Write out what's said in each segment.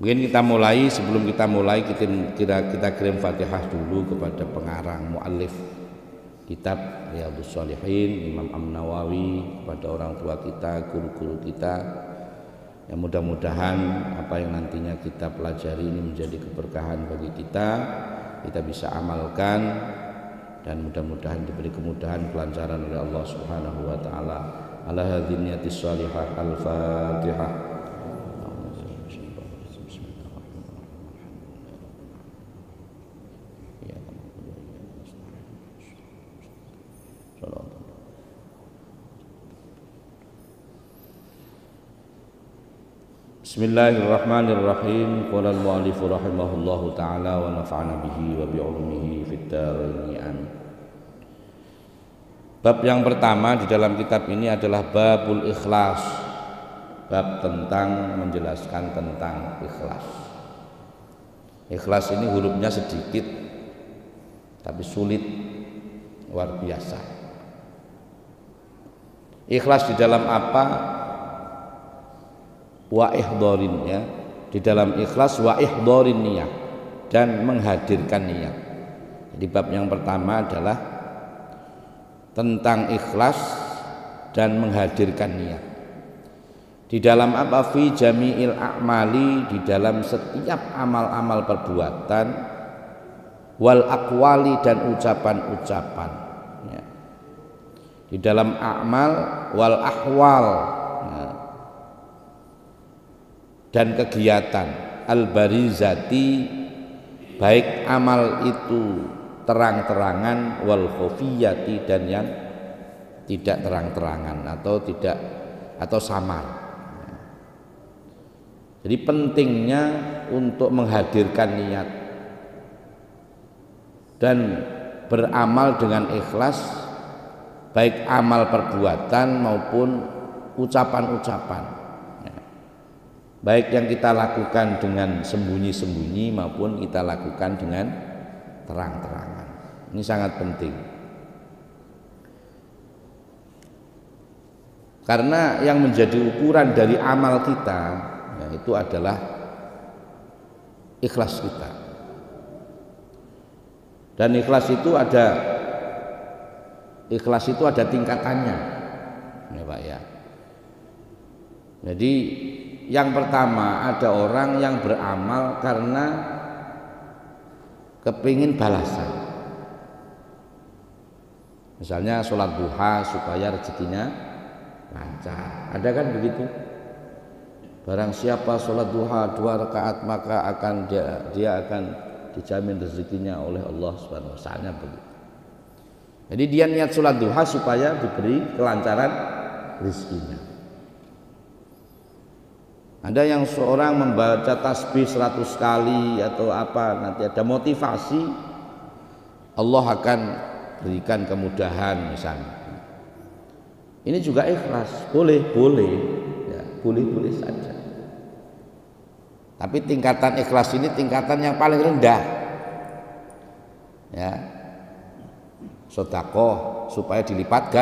Mungkin kita mulai, sebelum kita mulai kita kirim Fatihah dulu kepada pengarang muallif kitab Riyadhus Shalihin Imam An-Nawawi, kepada orang tua kita, guru-guru kita, yang mudah-mudahan apa yang nantinya kita pelajari ini menjadi keberkahan bagi kita bisa amalkan, dan mudah-mudahan diberi kemudahan kelancaran oleh Allah Subhanahu wa taala. Ala hadhihi niyatis shalihah. Al-Fatihah. Bismillahirrahmanirrahim. Qala al-mu'allif rahimahullahu taala wa nafa'ana bihi wa bi 'ulumihi fid dharain amin. Bab yang pertama di dalam kitab ini adalah babul ikhlas. Bab tentang menjelaskan tentang ikhlas. Ikhlas ini hurufnya sedikit tapi sulit, luar biasa. Ikhlas di dalam apa? Wa ihdharin, ya, di dalam ikhlas wa ihdharin niyah, dan menghadirkan niat. Jadi bab yang pertama adalah tentang ikhlas dan menghadirkan niat. Di dalam apa? Fi jami'il a'mali, di dalam setiap amal-amal perbuatan, wal aqwali, dan ucapan-ucapan, ya. Di dalam a'mal wal ahwal, ya, dan kegiatan al-barizati, baik amal itu terang-terangan, wal khufiyati, dan yang tidak terang-terangan atau samar. Jadi pentingnya untuk menghadirkan niat dan beramal dengan ikhlas, baik amal perbuatan maupun ucapan-ucapan, baik yang kita lakukan dengan sembunyi-sembunyi maupun kita lakukan dengan terang-terangan. Ini sangat penting, karena yang menjadi ukuran dari amal kita, ya, itu adalah ikhlas kita. Dan ikhlas itu ada tingkatannya, ya Pak, ya. Jadi yang pertama, ada orang yang beramal karena kepingin balasan. Misalnya sholat duha supaya rezekinya lancar. Ada kan begitu? Barang siapa sholat duha 2 rakaat maka dia akan dijamin rezekinya oleh Allah Subhanahu wa taala, begitu. Jadi dia niat sholat duha supaya diberi kelancaran rezekinya. Ada yang seorang membaca tasbih 100 kali atau apa, nanti ada motivasi, Allah akan berikan kemudahan misalnya. Ini juga ikhlas, boleh, ya, boleh saja. Tapi tingkatan ikhlas ini tingkatan yang paling rendah, ya. Sedekah supaya dilipat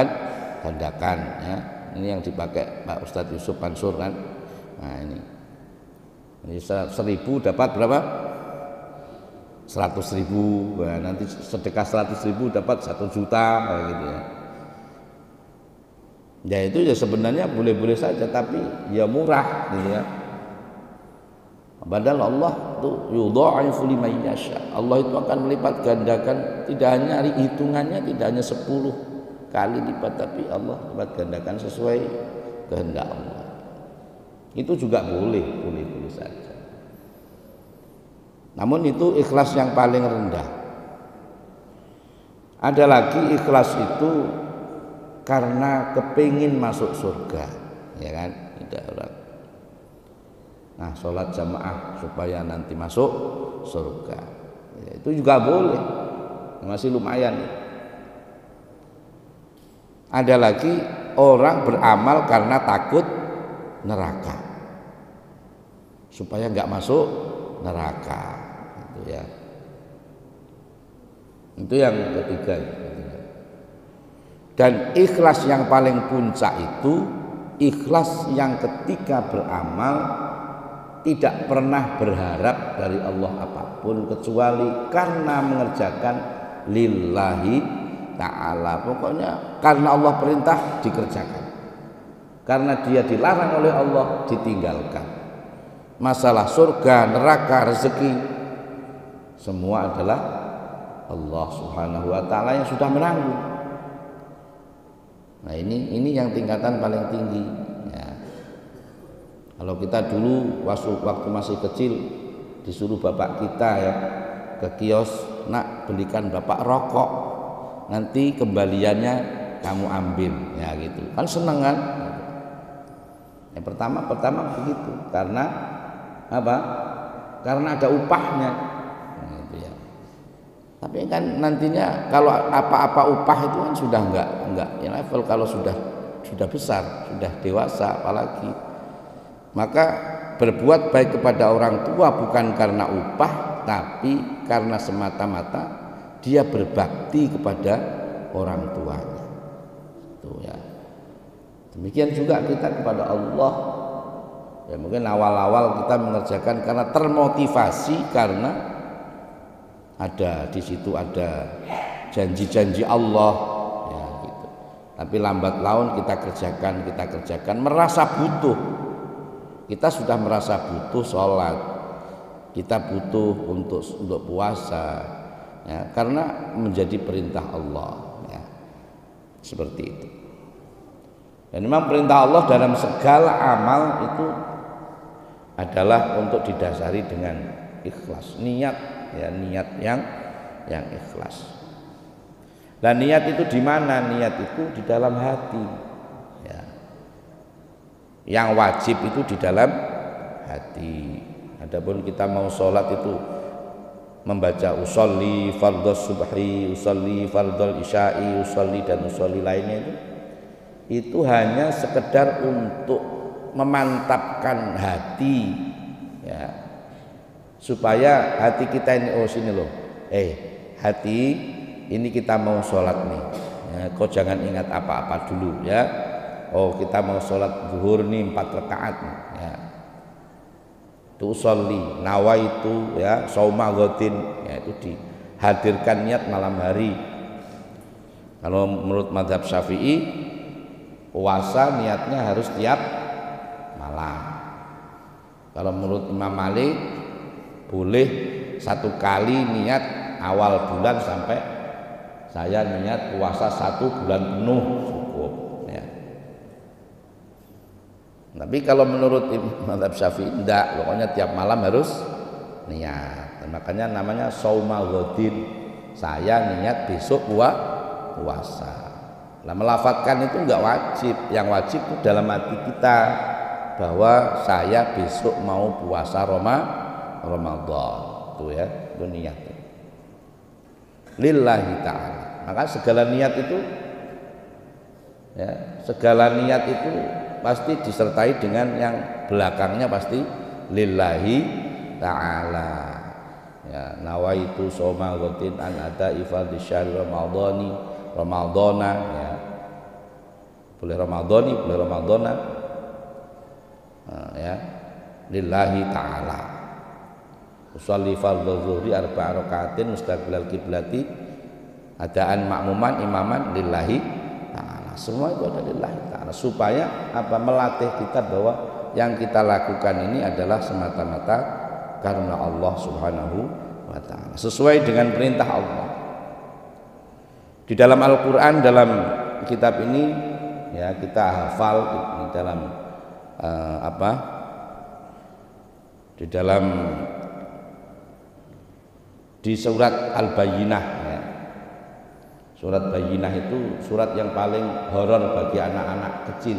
gandakan, ya. Ini yang dipakai Pak Ustadz Yusuf Mansur kan. Nah ini 1.000 dapat berapa? 100.000. Nah, nanti sedekah 100.000 dapat 1 juta, kayak gitu, ya. Ya itu ya sebenarnya boleh-boleh saja, tapi ya murah, gitu ya. Padahal Allah itu yudha'ifu liman yasha. Allah itu akan melipat gandakan, tidak hanya hitungannya tidak hanya 10 kali lipat, tapi Allah lipat gandakan sesuai kehendak Allah. Itu juga boleh saja. Namun itu ikhlas yang paling rendah. Ada lagi ikhlas itu karena kepingin masuk surga, ya kan? Tidak orang. Nah, sholat jamaah supaya nanti masuk surga, ya, itu juga boleh, masih lumayan. Ada lagi orang beramal karena takut neraka, supaya nggak masuk neraka, gitu ya. Itu yang ketiga. Dan ikhlas yang paling puncak itu ikhlas yang ketika beramal tidak pernah berharap dari Allah apapun kecuali karena mengerjakan lillahi ta'ala. Pokoknya karena Allah perintah dikerjakan, karena dia dilarang oleh Allah ditinggalkan. Masalah surga, neraka, rezeki semua adalah Allah Subhanahu wa taala yang sudah menanggung. Nah, ini yang tingkatan paling tinggi ya. Kalau kita dulu waktu masih kecil disuruh bapak kita ya ke kios, nak belikan bapak rokok, nanti kembaliannya kamu ambil ya gitu. Kan seneng kan? Yang pertama begitu, karena apa? Karena ada upahnya. Nah, gitu ya. Tapi kan nantinya kalau apa-apa upah itu kan sudah enggak ya level kalau sudah besar, sudah dewasa apalagi. Maka berbuat baik kepada orang tua bukan karena upah, tapi karena semata-mata dia berbakti kepada orang tuanya. Itu ya. Demikian juga kita kepada Allah. Ya mungkin awal-awal kita mengerjakan karena termotivasi, karena ada di situ ada janji-janji Allah ya gitu. Tapi lambat laun kita kerjakan merasa butuh. Kita sudah merasa butuh sholat, kita butuh untuk puasa ya, karena menjadi perintah Allah ya. Seperti itu. Dan memang perintah Allah dalam segala amal itu adalah untuk didasari dengan ikhlas, niat ya, niat yang ikhlas. Dan niat itu di mana? Niat itu di dalam hati ya. Yang wajib itu di dalam hati. Adapun kita mau sholat itu membaca usolli fardhos subhi, usolli fardhol isya'i, usolli dan usolli lainnya itu hanya sekedar untuk memantapkan hati ya, supaya hati kita ini sini loh, hati ini kita mau sholat nih ya, kau jangan ingat apa-apa dulu ya. Kita mau sholat zuhur nih 4 rakaat ya. Itu usolli, nawaitu ya, sauma ghadin ya, itu dihadirkan niat malam hari. Kalau menurut mazhab Syafi'i, puasa niatnya harus tiap malam. Kalau menurut Imam Malik boleh 1 kali niat awal bulan sampai saya niat puasa 1 bulan penuh cukup ya. Tapi kalau menurut mazhab Syafi'i enggak, pokoknya tiap malam harus niat. Dan makanya namanya sauma ghadin. Saya niat besok puasa. Nah, melafadzkan itu enggak wajib. Yang wajib itu dalam hati kita bahwa saya besok mau puasa Ramadan. Itu ya, itu niat. Lillahi ta'ala. Maka segala niat itu ya, segala niat itu pasti disertai dengan yang belakangnya pasti lillahi ta'ala ya. Nawaitu soma ghadin an ada ifal di syahr ramadana ya, boleh ramadhani boleh ramadana ya, lillahi ta'ala. Usolli fardhu zuhri 4 rakaatin mustaqbilal kiblati adaan makmuman imaman lillahi ta'ala. Semua itu adalah lillahi ta'ala, supaya apa, melatih kita bahwa yang kita lakukan ini adalah semata-mata karena Allah Subhanahu wa ta'ala, sesuai dengan perintah Allah. Di dalam Al-Qur'an, dalam kitab ini ya, kita hafal di dalam di surat Al-Bayyinah ya. Surat Bayyinah itu surat yang paling horor bagi anak-anak kecil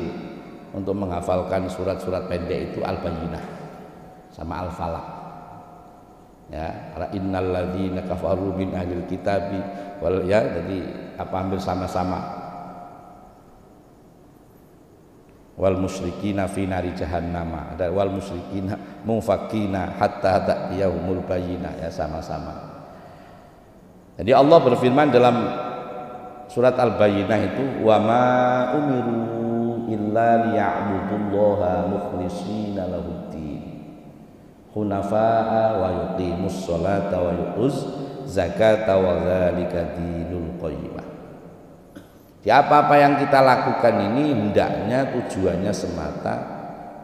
untuk menghafalkan surat-surat pendek itu Al-Bayyinah sama Al-Falaq. Ya, innal ladzina kafaru min ahlil kitabi wal ya, jadi hampir sama-sama. Wal musyrikina fi nari jahannam, ada wal musyrikina mufakkina hatta ta'tiyahumul bayyinah ya, sama-sama. Jadi Allah berfirman dalam surat Al-Bayyinah itu, wa ma umiru illa liya'budullaha mukhlishina lahuddin hunafa'a wa yuqimus sholata wa yu'tuz zakata wa dzalika dinul qayyimah. Di apa-apa yang kita lakukan ini hendaknya tujuannya semata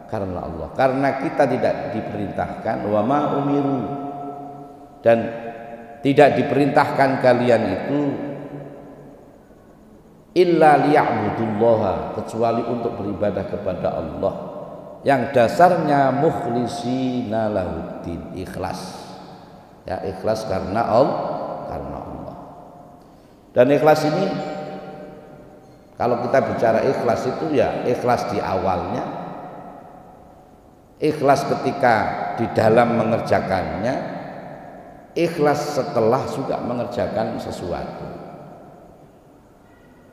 karena Allah, karena kita tidak diperintahkan wa ma umiru, dan tidak diperintahkan kalian itu illa liya'budullaha, kecuali untuk beribadah kepada Allah yang dasarnya mukhlishina lahuddin, ikhlas. Ya, ikhlas karena Allah. Dan ikhlas ini, kalau kita bicara ikhlas itu ya ikhlas di awalnya, ikhlas ketika di dalam mengerjakannya, ikhlas setelah juga mengerjakan sesuatu.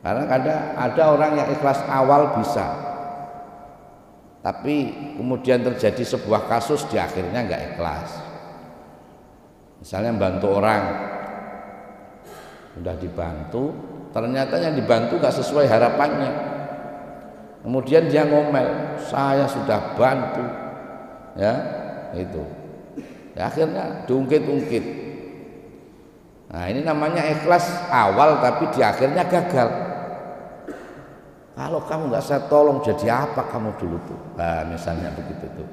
Karena ada orang yang ikhlas awal bisa, tapi kemudian terjadi sebuah kasus di akhirnya nggak ikhlas. Misalnya membantu orang, sudah dibantu, ternyata yang dibantu nggak sesuai harapannya. Kemudian dia ngomel, saya sudah bantu, ya itu. Ya, akhirnya diungkit-ungkit. Nah, ini namanya ikhlas awal, tapi di akhirnya gagal. Kalau kamu nggak saya tolong, jadi apa kamu dulu tuh? Nah, misalnya begitu tuh.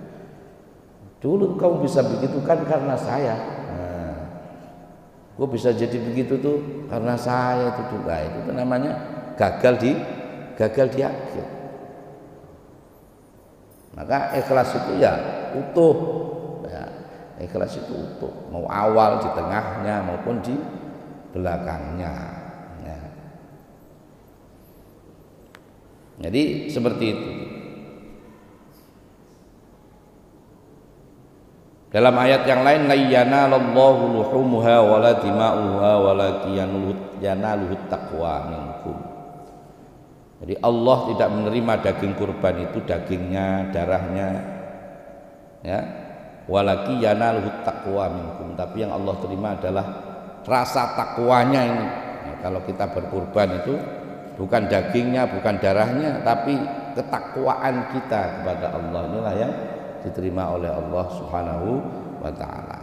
Dulu kamu bisa begitu kan karena saya. Nah, gue bisa jadi begitu tuh karena saya itu tuh. Nah, itu tuh namanya gagal di akhir. Maka ikhlas itu ya utuh. Ya, ikhlas itu utuh. Mau awal, di tengahnya maupun di belakangnya. Ya. Jadi seperti itu. Dalam ayat yang lain, la yanalallahu luhumuha wala dima'uha walakin yanaluhut taqwa minkum. Jadi Allah tidak menerima daging kurban itu, dagingnya, darahnya, ya, walakin yanaluhut taqwa minkum. Tapi yang Allah terima adalah rasa takwanya ini. Nah, kalau kita berkurban itu bukan dagingnya, bukan darahnya, tapi ketakwaan kita kepada Allah, inilah yang diterima oleh Allah Subhanahu wa ta'ala.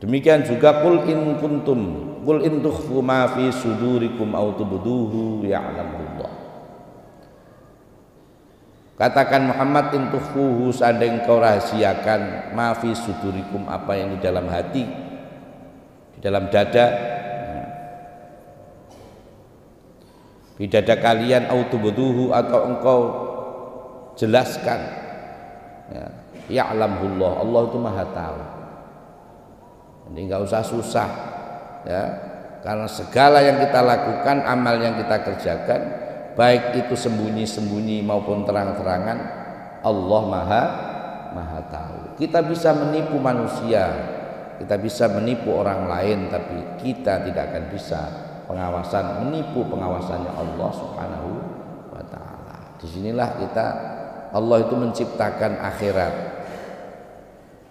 Demikian juga qul in tukhfu ma fi sudurikum aw tubduhu ya'lamullah. Katakan Muhammad, in tukhfuhu, seandainya engkau rahasiakan, ma fi sudurikum, apa yang di dalam hati, di dalam dada, di dada kalian, aw tubduhu, atau engkau jelaskan, ya, ya'lamullah, Allah itu maha tahu. Jadi nggak usah susah, ya, karena segala yang kita lakukan, amal yang kita kerjakan, baik itu sembunyi-sembunyi maupun terang-terangan, Allah maha tahu. Kita bisa menipu manusia, kita bisa menipu orang lain, tapi kita tidak akan bisa menipu pengawasannya Allah Subhanahu wa ta'ala. Disinilah Allah itu menciptakan akhirat.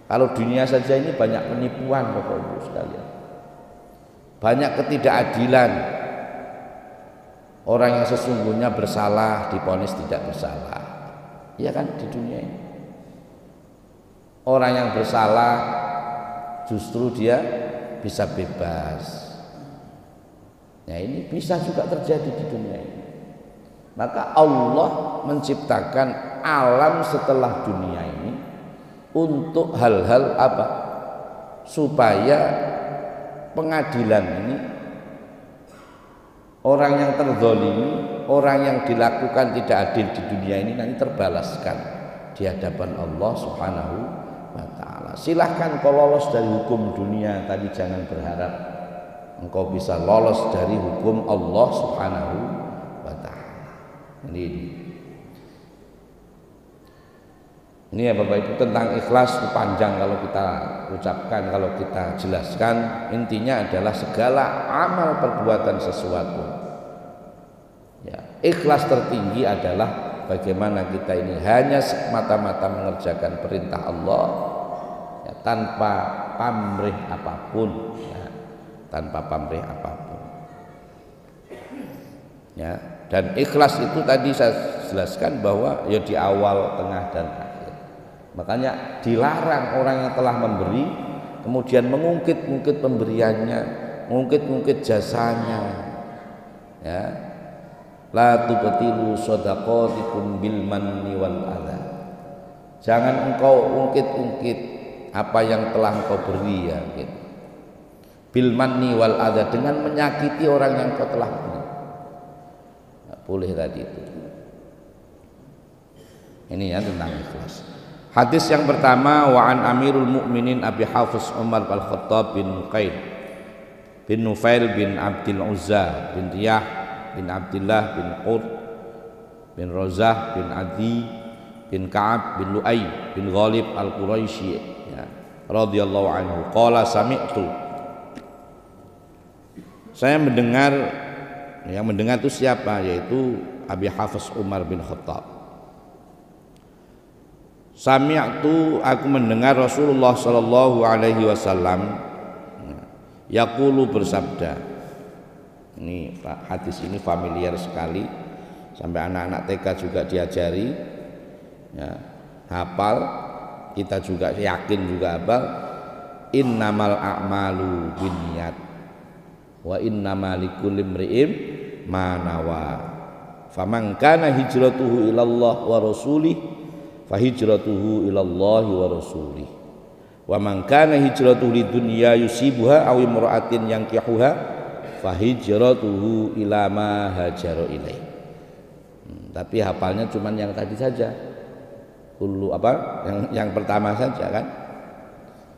Kalau dunia saja ini banyak penipuan Bapak Ibu sekalian, banyak ketidakadilan. Orang yang sesungguhnya bersalah divonis tidak bersalah, ya kan, di dunia ini. Orang yang bersalah justru dia bisa bebas. Nah, ini bisa juga terjadi di dunia ini. Maka Allah menciptakan alam setelah dunia ini untuk hal-hal apa? Supaya pengadilan ini, orang yang terzalimi, orang yang dilakukan tidak adil di dunia ini nanti terbalaskan di hadapan Allah Subhanahu wa ta'ala. Silahkan kau lolos dari hukum dunia, tapi jangan berharap engkau bisa lolos dari hukum Allah Subhanahu wa ta'ala. Ini ya Bapak Ibu, tentang ikhlas itu panjang kalau kita ucapkan, kalau kita jelaskan. Intinya adalah segala amal perbuatan sesuatu, ya, ikhlas tertinggi adalah bagaimana kita ini hanya semata-mata mengerjakan perintah Allah, ya, tanpa pamrih apapun, ya, tanpa pamrih apapun, ya. Dan ikhlas itu tadi saya dijelaskan bahwa ya di awal, tengah dan akhir. Makanya dilarang orang yang telah memberi kemudian mengungkit-ungkit pemberiannya, mengungkit-ungkit jasanya. Ya. La tubtilu shadaqatikum bil manni wal adha. Jangan engkau ungkit-ungkit apa yang telah engkau beri ya gitu. Bil manni wal adha, dengan menyakiti orang yang kau telah beri. Nggak boleh tadi itu. Ini ya tentang ikhlas. Hadis yang pertama, wa an Amirul Mukminin Abi Hafiz Umar Al-Khattab bin Nuqail bin Nufail bin Abdul Uzza bin Riyah bin Abdullah bin Qur bin Razah bin Adi bin Ka'ab bin Lu'ay bin Ghalib Al-Quraisy ya, radhiyallahu anhu qala sami'tu, saya mendengar, yang mendengar itu siapa? Yaitu Abi Hafiz Umar bin Khattab. Sami'tu, aku mendengar Rasulullah sallallahu alaihi wasallam yaqulu, bersabda. Ini hadis ini familiar sekali, sampai anak-anak TK juga diajari ya, hafal, kita juga yakin juga hafal. Innamal a'malu binniyat wa innamal likulli imri'in ma nawa. Faman kana hijratuhu ilallah wa rasulih fa hijratuhu ilallahi wa rasulih. Wa man kana hijratuhu lidunya yusibuha aw imra'atin yankihuha fa hijratuhu ila ma hajara ilaih. Tapi hafalnya cuman yang tadi saja. Kullu apa? Yang pertama saja kan.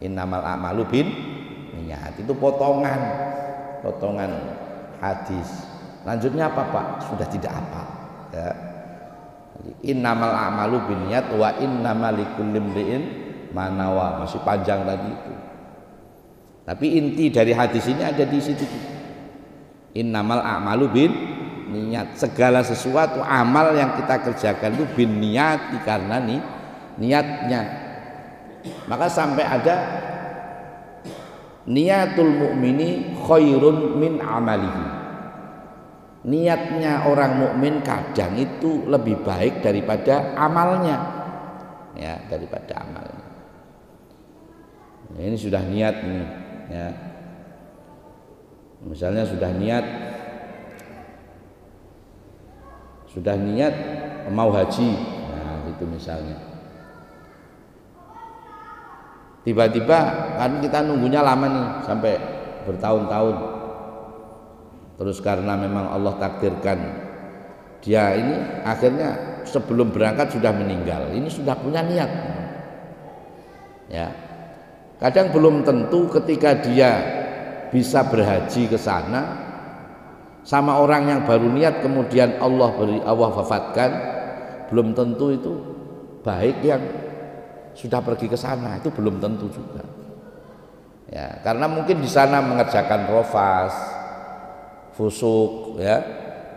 Innamal a'malu bin niat. Itu potongan hadis. Lanjutnya apa Pak? Sudah tidak apa ya. Innamal a'malu binniyat wa innamal likulli imri'in ma nawa. Masih panjang tadi itu. Tapi inti dari hadis ini ada di situ. Innamal a'malu binniyat. Segala sesuatu amal yang kita kerjakan itu binniyat, karena niatnya. Maka sampai ada niatul mukmini khairun min amalihi. Niatnya orang mukmin kadang itu lebih baik daripada amalnya. Ya, daripada amalnya. Ini sudah niat nih, ya. Misalnya sudah niat mau haji, nah itu misalnya. Tiba-tiba kan kita nunggunya lama nih, sampai bertahun-tahun. Terus karena memang Allah takdirkan dia ini akhirnya sebelum berangkat sudah meninggal. Ini sudah punya niat. Ya. Kadang belum tentu ketika dia bisa berhaji ke sana sama orang yang baru niat kemudian Allah wafatkan, belum tentu itu baik yang sudah pergi ke sana, itu belum tentu juga. Ya, karena mungkin di sana mengerjakan rofas, fusuk, ya,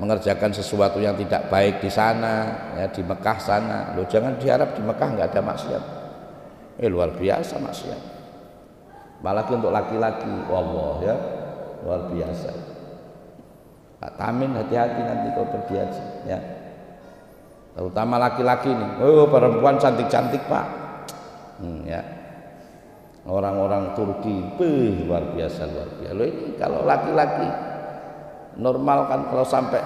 mengerjakan sesuatu yang tidak baik di sana, ya, di Mekah sana. Loh, jangan diharap di Mekah nggak ada maksiat. Luar biasa maksiat. Apalagi untuk laki-laki, wallah ya, luar biasa. Pak Tamin, hati-hati nanti kalau pergi haji, ya. Terutama laki-laki nih, perempuan cantik-cantik Pak, ya. Orang-orang Turki, luar biasa. Loh, ini kalau laki-laki normal kan, kalau sampai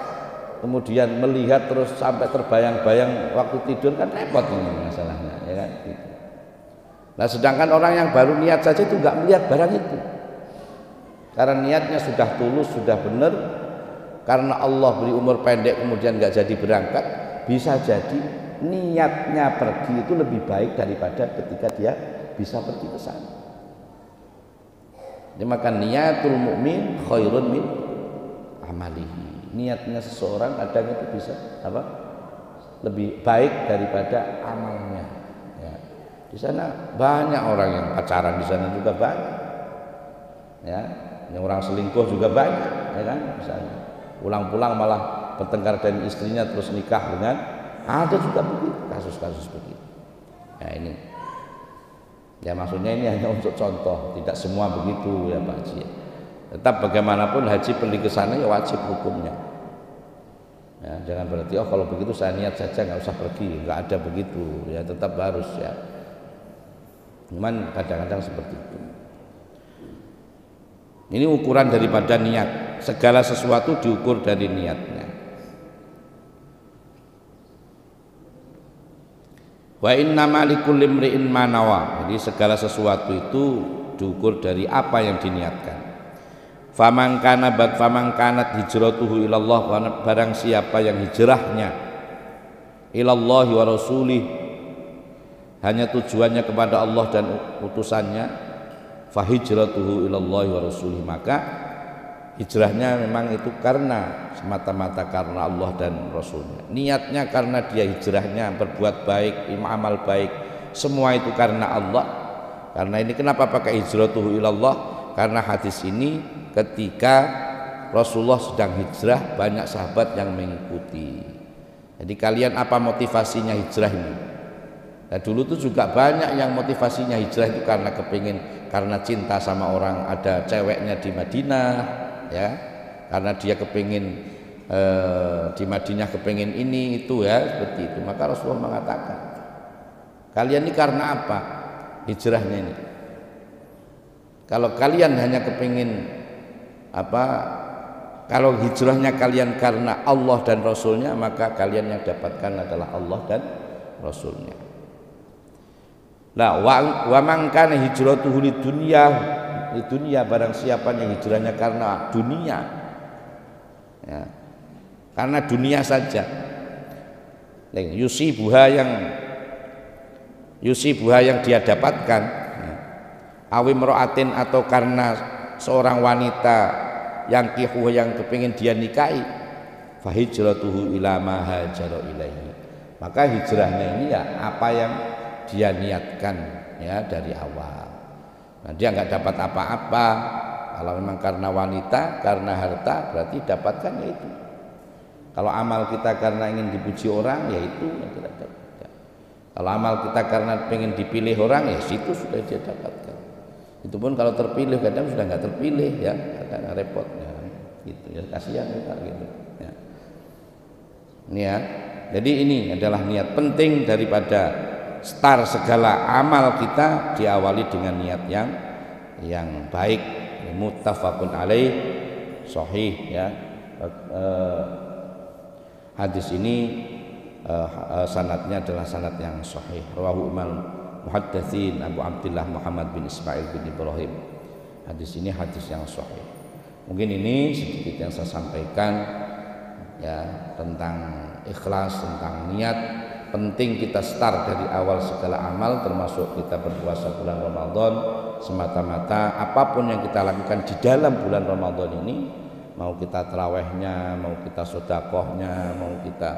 kemudian melihat terus sampai terbayang-bayang waktu tidur kan repot ini masalahnya, ya kan? Gitu. Nah, sedangkan orang yang baru niat saja itu nggak melihat barang itu, karena niatnya sudah tulus, sudah benar. Karena Allah beri umur pendek kemudian nggak jadi berangkat, bisa jadi niatnya pergi itu lebih baik daripada ketika dia bisa pergi ke sana. Jadi maka niatul mukmin khairun min amalihi. Niatnya seseorang kadang itu bisa apa? Lebih baik daripada amalnya. Ya. Di sana banyak orang yang pacaran, di sana juga banyak. Ya, yang orang selingkuh juga banyak, ya kan? Misalnya pulang-pulang malah bertengkar dengan istrinya terus nikah dengan, ada juga begitu, kasus-kasus begitu. Ya ini, ya maksudnya ini hanya untuk contoh, tidak semua begitu ya Pak Haji. Tetap bagaimanapun haji pergi ke sana ya wajib hukumnya. Ya, jangan berarti oh kalau begitu saya niat saja nggak usah pergi, nggak ada begitu. Ya tetap harus ya. Cuman kadang-kadang seperti itu. Ini ukuran daripada niat. Segala sesuatu diukur dari niatnya. Wa innama likulli imri'in ma nawa. Jadi segala sesuatu itu diukur dari apa yang diniatkan. Faman kanat hijratuhu ilallah, barang siapa yang hijrahnya ilallahi wa rasulih, hanya tujuannya kepada Allah dan utusannya, fa hijratuhu ilallahi wa rasulih, maka hijrahnya memang itu karena semata-mata karena Allah dan Rasulnya. Niatnya karena dia hijrahnya berbuat baik, amal baik, semua itu karena Allah. Karena ini kenapa pakai hijratuhu ilallah? Karena hadis ini ketika Rasulullah sedang hijrah banyak sahabat yang mengikuti. Jadi kalian apa motivasinya hijrah ini? Nah, dulu tuh juga banyak yang motivasinya hijrah itu karena cinta sama orang, ada ceweknya di Madinah, ya, karena dia kepingin di Madinah kepingin ini itu ya seperti itu. Maka Rasulullah mengatakan, kalian ini karena apa hijrahnya ini? Kalau kalian hanya kepingin apa, kalau hijrahnya kalian karena Allah dan Rasulnya, maka kalian yang dapatkan adalah Allah dan Rasulnya. Nah, wa man kana hijratuhu lidunya, barang siapa yang hijrahnya karena dunia, ya, karena dunia saja, yusibuha yang dia dapatkan, awim ro'atin, atau karena seorang wanita yang kihuh yang kepingin dia nikahi, fa hijratuhu ila ma hajara ilaihi, maka hijrahnya ini ya apa yang dia niatkan ya dari awal. Nah, dia nggak dapat apa-apa. Kalau memang karena wanita, karena harta, berarti dapatkan ya itu. Kalau amal kita karena ingin dipuji orang, ya itu yang kita dapatkan. Kalau amal kita karena pengen dipilih orang, ya situ sudah dia dapatkan. Itu pun kalau terpilih, kadang sudah nggak terpilih ya, kadang repot ya, gitu ya, kasihan juga gitu ya. Ini ya, jadi ini adalah niat penting daripada start segala amal kita diawali dengan niat yang baik. Muttafaqun alaih, sahih ya. Hadis ini sanadnya adalah sanad yang sahih. Rawahu Muhaddatsin Abu Abdullah Muhammad bin Ismail bin Ibrahim. Hadis ini hadis yang sahih. Mungkin ini sedikit yang saya sampaikan ya tentang ikhlas, tentang niat. Penting kita start dari awal segala amal, termasuk kita berpuasa bulan Ramadan, semata-mata apapun yang kita lakukan di dalam bulan Ramadan ini, mau kita tarawehnya, mau kita sedekahnya, mau kita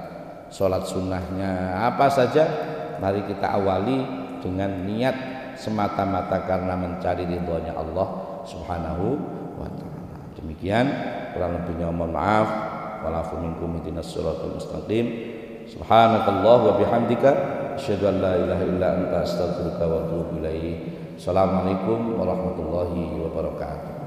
sholat sunnahnya, apa saja, mari kita awali dengan niat semata-mata karena mencari ridhonya Allah Subhanahu wa ta'ala. Demikian, kurang lebihnya mohon maaf. Walafu minkum ihdinas siratal mustaqim. Subhanakallah wa bihamdika asyhadu an la ilaha illa anta astaghfiruka wa atubu ilaik. Assalamualaikum warahmatullahi wabarakatuh.